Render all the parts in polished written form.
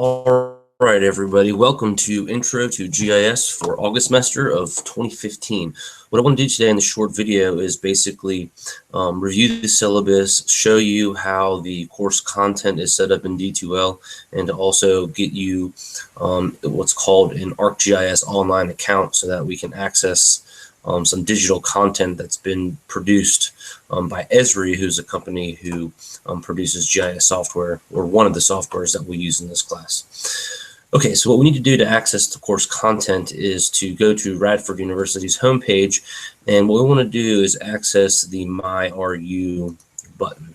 All right, everybody. Welcome to Intro to GIS for Augustmester of 2015. What I want to do today in this short video is basically review the syllabus, show you how the course content is set up in D2L, and to also get you what's called an ArcGIS online account so that we can access some digital content that's been produced by Esri, who's a company who produces GIS software, or one of the softwares that we use in this class. Okay, so what we need to do to access the course content is to go to Radford University's homepage, and what we want to do is access the My RU button,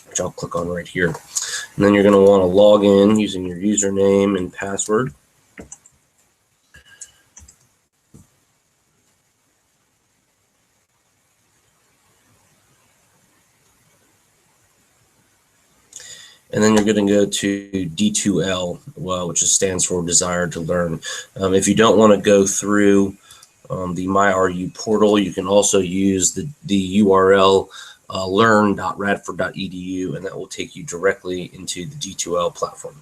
which I'll click on right here. And then you're going to want to log in using your username and password. And then you're going to go to D2L, which stands for Desire to Learn. If you don't want to go through the MyRU portal, you can also use the URL learn.radford.edu, and that will take you directly into the D2L platform.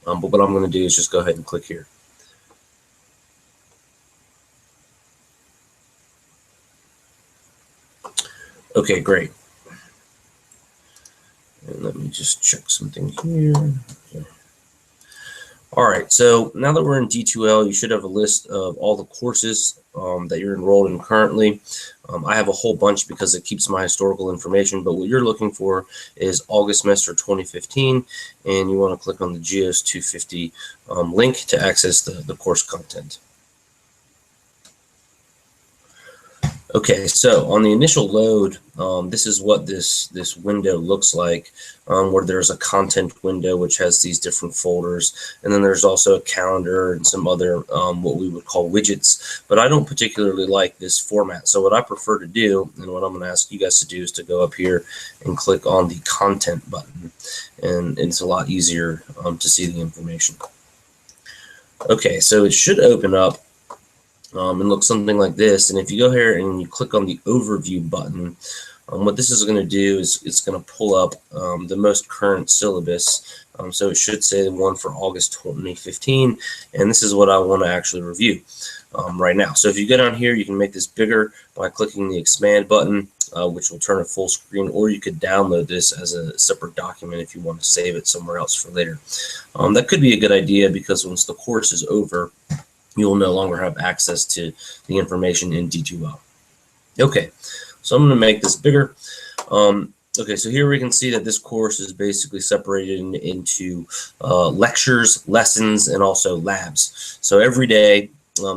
But what I'm going to do is just go ahead and click here. Okay, great. And let me just check something here. Okay. All right, so now that we're in D2L, you should have a list of all the courses that you're enrolled in currently. I have a whole bunch because it keeps my historical information, but what you're looking for is Augustmester 2015, and you want to click on the GEOS 250 link to access the course content. Okay, so on the initial load, this is what this window looks like, where there's a content window which has these different folders, and then there's also a calendar and some other what we would call widgets. But I don't particularly like this format, so what I prefer to do, and what I'm going to ask you guys to do, is to go up here and click on the content button, and it's a lot easier to see the information. Okay, so it should open up and look something like this. And if you go here and you click on the overview button, what this is going to do is it's going to pull up the most current syllabus. So it should say the one for August 2015, and this is what I want to actually review right now. So if you go down here, you can make this bigger by clicking the expand button, which will turn it full screen, or you could download this as a separate document if you want to save it somewhere else for later. That could be a good idea, because once the course is over, you will no longer have access to the information in D2L. Okay, so I'm going to make this bigger. Okay, so here we can see that this course is basically separated into lectures, lessons, and also labs. So every day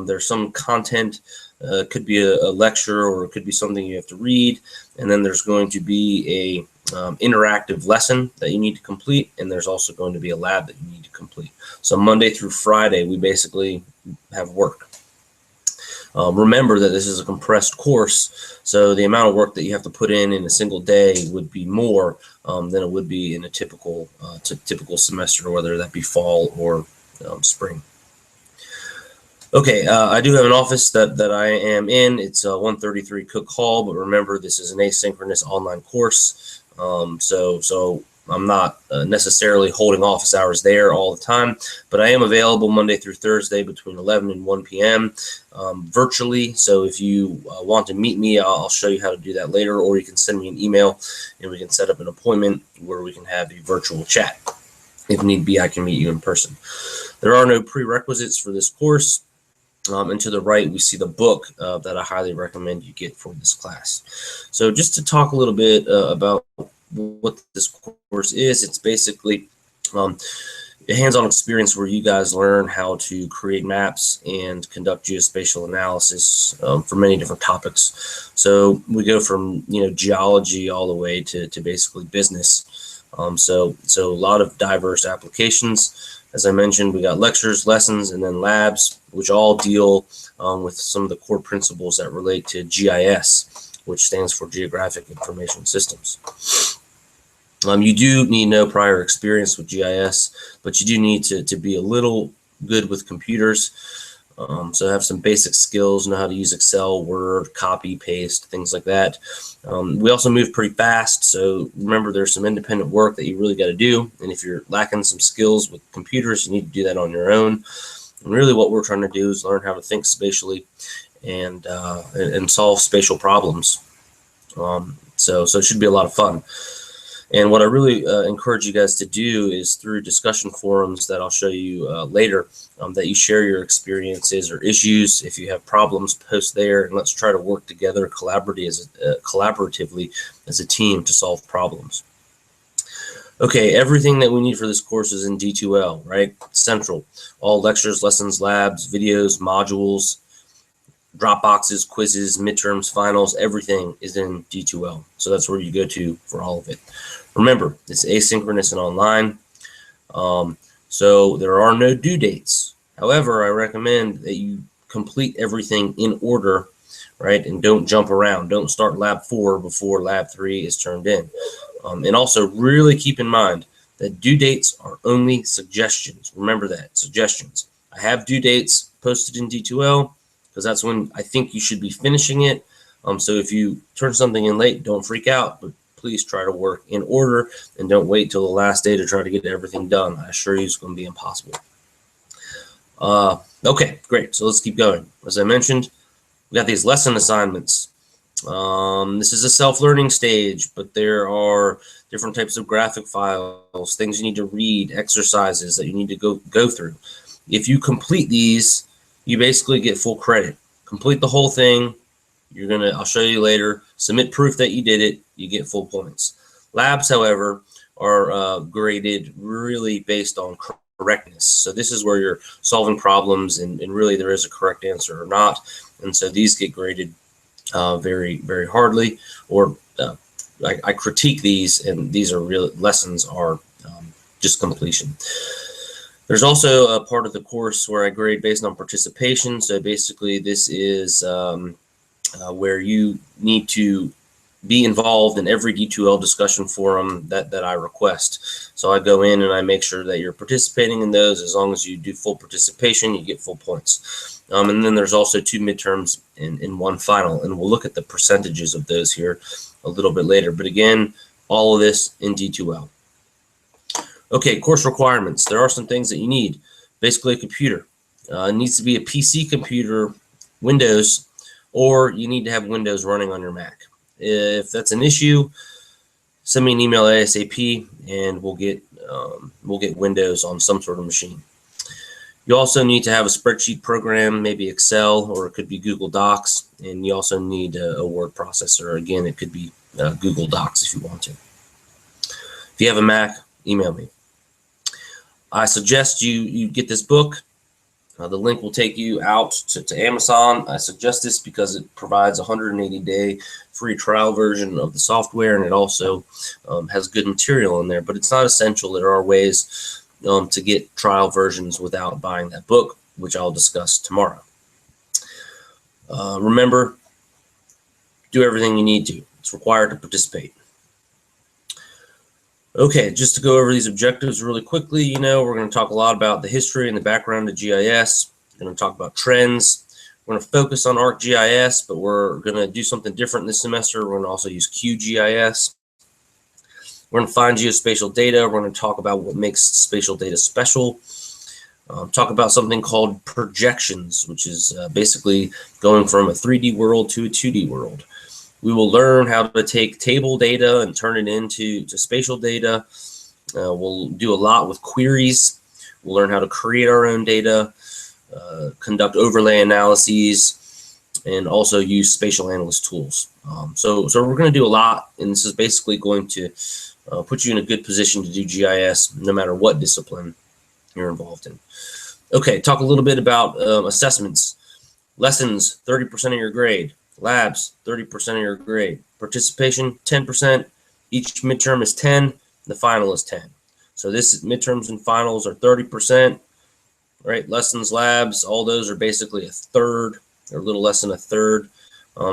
there's some content. Could be a lecture, or it could be something you have to read, and then there's going to be a interactive lesson that you need to complete, and there's also going to be a lab that you need to complete. So Monday through Friday, we basically have work. Remember that this is a compressed course, so the amount of work that you have to put in a single day would be more than it would be in a typical semester, whether that be fall or spring. Okay, I do have an office that I am in. It's 133 Cook Hall, but remember, this is an asynchronous online course, so I'm not necessarily holding office hours there all the time, but I am available Monday through Thursday between 11 and 1 p.m. Virtually. So if you want to meet me, I'll show you how to do that later, or you can send me an email and we can set up an appointment where we can have a virtual chat. If need be, I can meet you in person. There are no prerequisites for this course. And to the right, we see the book that I highly recommend you get for this class. So just to talk a little bit about what this course is, it's basically a hands-on experience where you guys learn how to create maps and conduct geospatial analysis for many different topics. So we go from geology all the way to basically business. So a lot of diverse applications. As I mentioned, we got lectures, lessons, and then labs, which all deal with some of the core principles that relate to GIS, which stands for Geographic Information Systems. You do need no prior experience with GIS, but you do need to be a little good with computers. So have some basic skills, know how to use Excel, Word, copy, paste, things like that. We also move pretty fast, so remember there's some independent work that you really got to do, and if you're lacking some skills with computers, you need to do that on your own. And really what we're trying to do is learn how to think spatially and solve spatial problems. So it should be a lot of fun. And what I really encourage you guys to do is through discussion forums that I'll show you later, that you share your experiences or issues. If you have problems, post there, and let's try to work together collaboratively as a team to solve problems. Okay, everything that we need for this course is in D2L, right? Central. All lectures, lessons, labs, videos, modules, Dropboxes, quizzes, midterms, finals, everything is in D2L. So that's where you go to for all of it. Remember, it's asynchronous and online. So there are no due dates. However, I recommend that you complete everything in order, right? And don't jump around. Don't start lab 4 before lab 3 is turned in. And also really keep in mind that due dates are only suggestions. Remember that, suggestions. I have due dates posted in D2L because that's when I think you should be finishing it. So if you turn something in late, don't freak out, but please try to work in order and don't wait till the last day to try to get everything done. I assure you it's going to be impossible. Okay, great. So let's keep going. As I mentioned, we got these lesson assignments. This is a self-learning stage, but there are different types of graphic files, things you need to read, exercises that you need to go through. If you complete these, you basically get full credit. Complete the whole thing. I'll show you later, submit proof that you did it, you get full points. Labs, however, are graded really based on correctness. So this is where you're solving problems and really there is a correct answer or not. And so these get graded very, very hardly, or I critique these, and these are real lessons are just completion. There's also a part of the course where I grade based on participation. So basically this is where you need to be involved in every D2L discussion forum that I request. So I go in and I make sure that you're participating in those. As long as you do full participation, you get full points. And then there's also 2 midterms and 1 final, and we'll look at the percentages of those here a little bit later. But again, all of this in D2L. Okay, course requirements. There are some things that you need. Basically a computer. It needs to be a PC computer, Windows, or you need to have Windows running on your Mac. If that's an issue, send me an email ASAP, and we'll get Windows on some sort of machine. You also need to have a spreadsheet program, maybe Excel, or it could be Google Docs, and you also need a word processor. Again, it could be Google Docs if you want to. If you have a Mac, email me. I suggest you get this book. The link will take you out to Amazon. I suggest this because it provides a 180-day free trial version of the software, and it also has good material in there, but it's not essential. There are ways to get trial versions without buying that book, which I'll discuss tomorrow. Remember, do everything you need to. It's required to participate. Okay, just to go over these objectives really quickly, we're going to talk a lot about the history and the background of GIS. We're going to talk about trends. We're going to focus on ArcGIS, but we're going to do something different this semester. We're going to also use QGIS. We're going to find geospatial data. We're going to talk about what makes spatial data special. Talk about something called projections, which is basically going from a 3D world to a 2D world. We will learn how to take table data and turn it into spatial data. We'll do a lot with queries. We'll learn how to create our own data, conduct overlay analyses, and also use spatial analyst tools. So we're going to do a lot, and this is basically going to put you in a good position to do GIS no matter what discipline you're involved in. Okay, talk a little bit about assessments. Lessons, 30% of your grade. Labs, 30% of your grade. Participation, 10%. Each midterm is 10. The final is 10. So this midterms and finals are 30%. Right? Lessons, labs, all those are basically a third, or a little less than a third.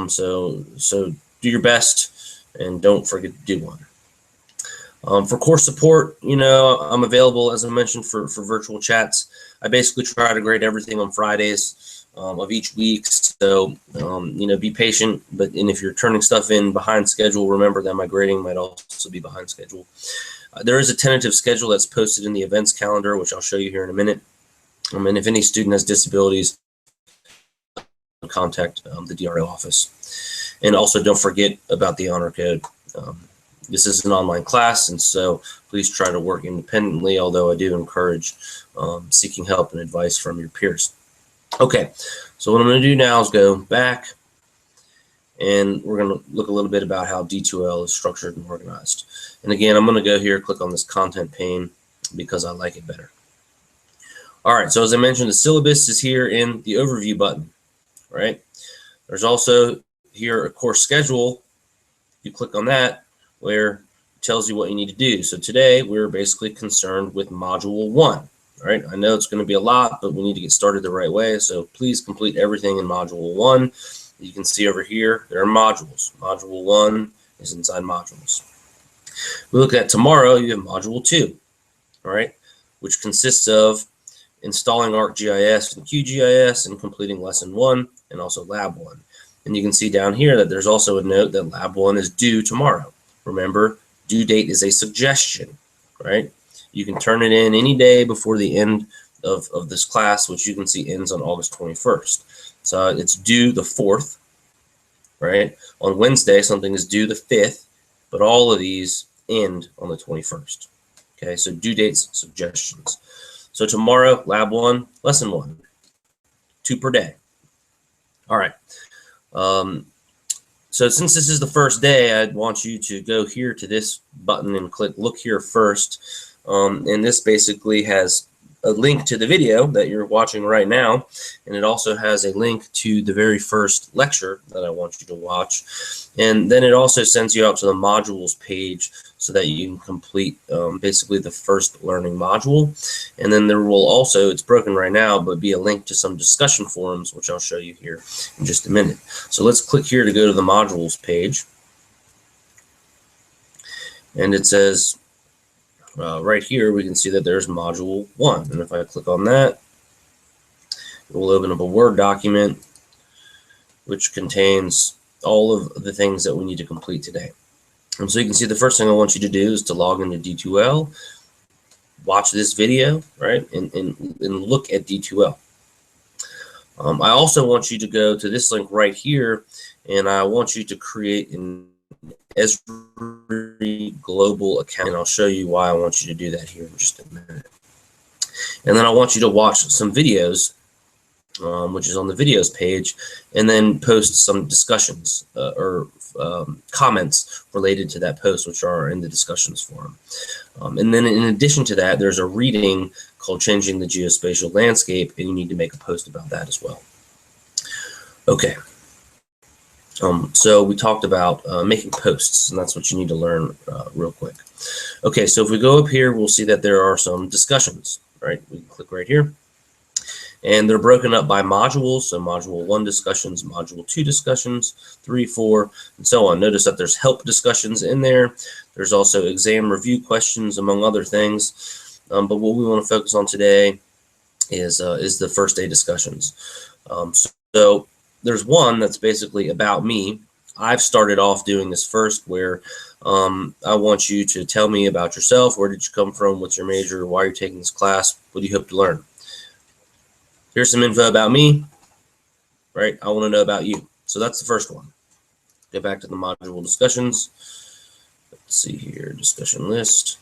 So do your best and don't forget to do one. For course support, I'm available, as I mentioned, for virtual chats. I basically try to grade everything on Fridays. of each week. So, you know, be patient, and if you're turning stuff in behind schedule, remember that my grading might also be behind schedule. There is a tentative schedule that's posted in the events calendar, which I'll show you here in a minute. And if any student has disabilities, contact the DRO office. And also don't forget about the honor code. This is an online class, and so please try to work independently, although I do encourage seeking help and advice from your peers. Okay, so what I'm going to do now is go back, and we're going to look a little bit about how D2L is structured and organized. And again, I'm going to go here, click on this content pane because I like it better. All right, so as I mentioned, the syllabus is here in the overview button, right? There's also here a course schedule. You click on that, where it tells you what you need to do. So today we're basically concerned with module 1. Right? I know it's going to be a lot, but we need to get started the right way. So please complete everything in module 1. You can see over here, there are modules. Module 1 is inside modules. We look at tomorrow, you have module 2, all right, which consists of installing ArcGIS and QGIS and completing lesson 1 and also lab 1. And you can see down here that there's also a note that lab 1 is due tomorrow. Remember, due date is a suggestion, right? You can turn it in any day before the end of this class, which you can see ends on August 21st. So it's due the 4th, right? On Wednesday, something is due the 5th, but all of these end on the 21st. Okay, so due dates, suggestions. So tomorrow, lab 1, lesson 1, 2 per day. All right. So since this is the first day, I'd want you to go here to this button and click look here first. And this basically has a link to the video that you're watching right now, and it also has a link to the very first lecture that I want you to watch. And then it also sends you out to the modules page so that you can complete basically the first learning module. And then there will also, it's broken right now, but be a link to some discussion forums, which I'll show you here in just a minute. So let's click here to go to the modules page. And it says, right here, we can see that there's module 1. And if I click on that, it will open up a Word document which contains all of the things that we need to complete today. And so you can see the first thing I want you to do is to log into D2L, watch this video, right, and look at D2L. I also want you to go to this link right here, and I want you to create an Esri global account, and I'll show you why I want you to do that here in just a minute. And then I want you to watch some videos, which is on the videos page, and then post some discussions or comments related to that post, which are in the discussions forum. And then in addition to that, there's a reading called Changing the Geospatial Landscape, and you need to make a post about that as well. Okay. So we talked about making posts, and that's what you need to learn real quick. Okay, so if we go up here, we'll see that there are some discussions, right? We can click right here. And they're broken up by modules, so module 1 discussions, module 2 discussions, 3, 4, and so on. Notice that there's help discussions in there. There's also exam review questions, among other things. But what we want to focus on today is the first day discussions. So there's one that's basically about me. I've started off doing this first, where I want you to tell me about yourself. Where did you come from? What's your major? Why are you taking this class? What do you hope to learn? Here's some info about me, right? I want to know about you. So that's the first one. Go back to the module discussions. Let's see here, discussion list.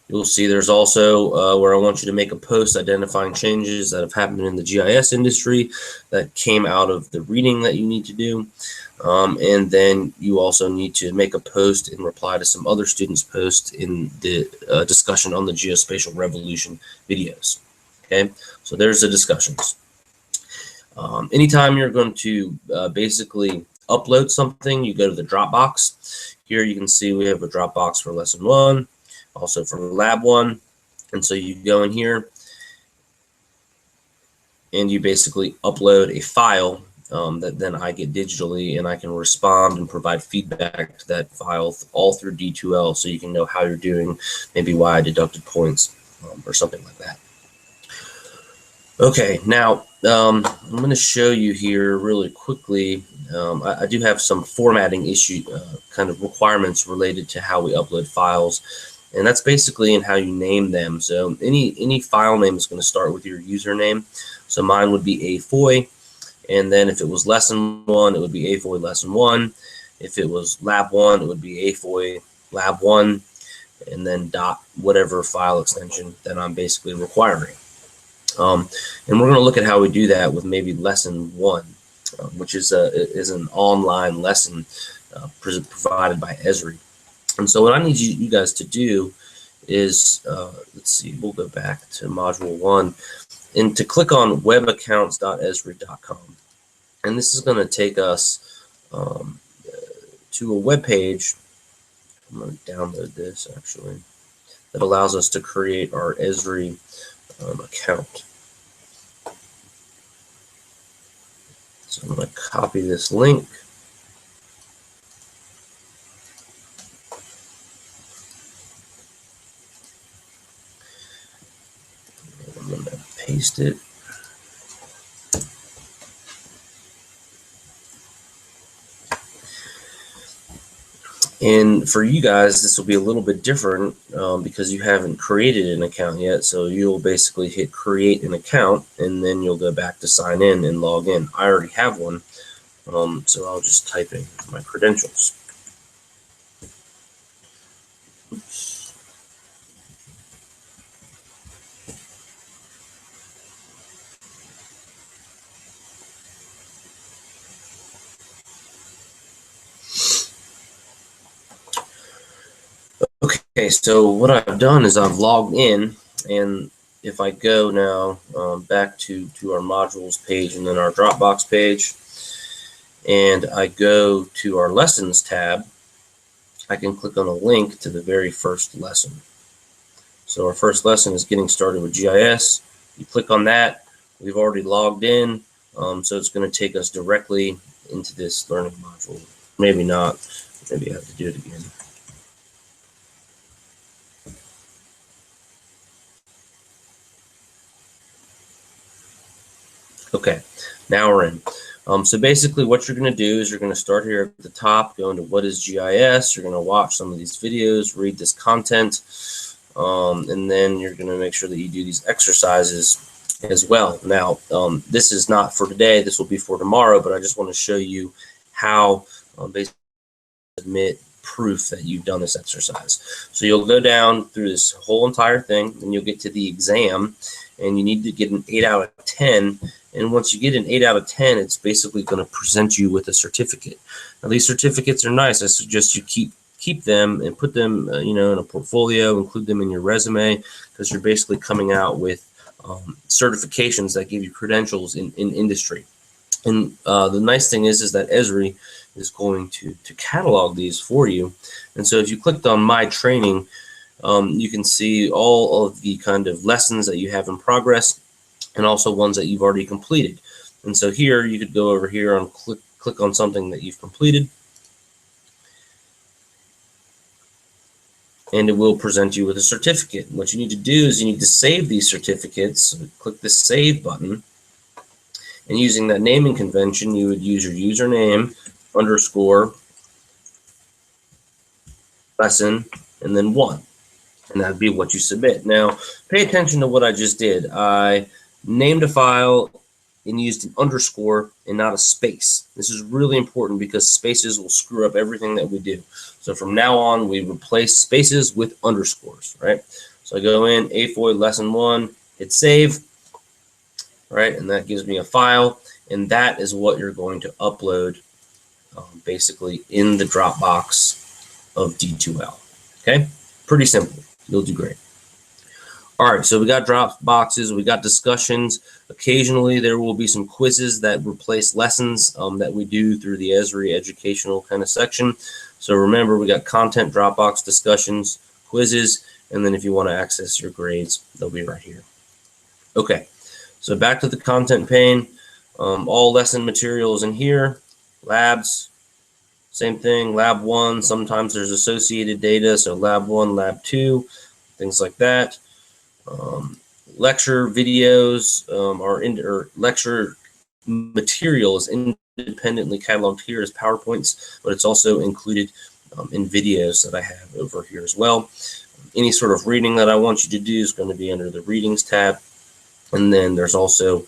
You'll see there's also where I want you to make a post identifying changes that have happened in the GIS industry that came out of the reading that you need to do. And then you also need to make a post and reply to some other students' posts in the discussion on the geospatial revolution videos. Okay, so there's the discussions. Anytime you're going to basically upload something, you go to the Dropbox. Here you can see we have a Dropbox for lesson 1. Also for lab 1, and so you go in here and you basically upload a file that then I get digitally, and I can respond and provide feedback to that file all through D2L, so you can know how you're doing, maybe why I deducted points or something like that. Okay, now I'm going to show you here really quickly. I do have some formatting issue kind of requirements related to how we upload files, and that's basically in how you name them. So any file name is going to start with your username. So mine would be AFOI, and then if it was lesson 1, it would be AFOI lesson 1. If it was lab 1, it would be AFOI lab 1, and then dot whatever file extension that I'm basically requiring. And we're going to look at how we do that with maybe lesson 1, which is an online lesson provided by Esri. And so what I need you guys to do is, let's see, we'll go back to module 1, and to click on webaccounts.esri.com. And this is going to take us to a web page. I'm going to download this actually, that allows us to create our Esri account. So I'm going to copy this link. I'm going to paste it. And for you guys, this will be a little bit different because you haven't created an account yet. So you'll basically hit create an account, and then you'll go back to sign in and log in. I already have one, so I'll just type in my credentials. Oops. Okay, so what I've done is I've logged in, and if I go now back to our modules page and then our Dropbox page, and I go to our lessons tab, I can click on a link to the very first lesson. So our first lesson is getting started with GIS. You click on that. We've already logged in, so it's going to take us directly into this learning module. Maybe not. Maybe I have to do it again. Okay, now we're in. So basically what you're going to do is you're going to start here at the top, go into what is GIS. You're going to watch some of these videos, read this content, and then you're going to make sure that you do these exercises as well. Now, this is not for today. This will be for tomorrow, but I just want to show you how basically submit proof that you've done this exercise. So you'll go down through this whole entire thing, and you'll get to the exam, and you need to get an 8 out of 10. And once you get an 8 out of 10, it's basically going to present you with a certificate. Now, these certificates are nice. I suggest you keep them and put them, in a portfolio, include them in your resume, because you're basically coming out with certifications that give you credentials in industry. And the nice thing is that Esri is going to catalog these for you. And so if you clicked on My Training, you can see all of the kind of lessons that you have in progress, and also ones that you've already completed. And so here you could go over here and click on something that you've completed, and it will present you with a certificate. What you need to do is you need to save these certificates. So click the Save button, and using that naming convention, you would use your username _ lesson and then 1, and that'd be what you submit. Now, pay attention to what I just did. I named a file and used an underscore and not a space. This is really important because spaces will screw up everything that we do. So from now on, we replace spaces with underscores, right? So I go in, AFOI lesson 1, hit save, right? And that gives me a file, and that is what you're going to upload basically in the Dropbox of D2L. Okay, pretty simple. You'll do great. All right, so we got drop boxes, we got discussions. Occasionally there will be some quizzes that replace lessons that we do through the Esri educational kind of section. So remember, we got content, Dropbox, discussions, quizzes, and then if you want to access your grades, they'll be right here. Okay, so back to the content pane. All lesson materials in here. Labs, same thing, lab 1, sometimes there's associated data, so lab 1, lab 2, things like that. lecture videos or lecture material is independently cataloged here as PowerPoints, but it's also included in videos that I have over here as well. Any sort of reading that I want you to do is going to be under the Readings tab. And then there's also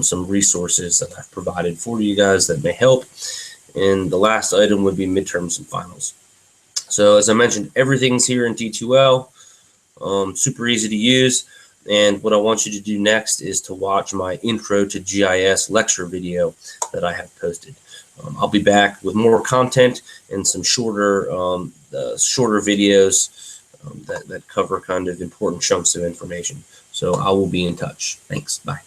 some resources that I've provided for you guys that may help. And the last item would be midterms and finals. So as I mentioned, everything's here in D2L, super easy to use. And what I want you to do next is to watch my Intro to GIS lecture video that I have posted. I'll be back with more content and some shorter videos that cover kind of important chunks of information. So I will be in touch. Thanks. Bye.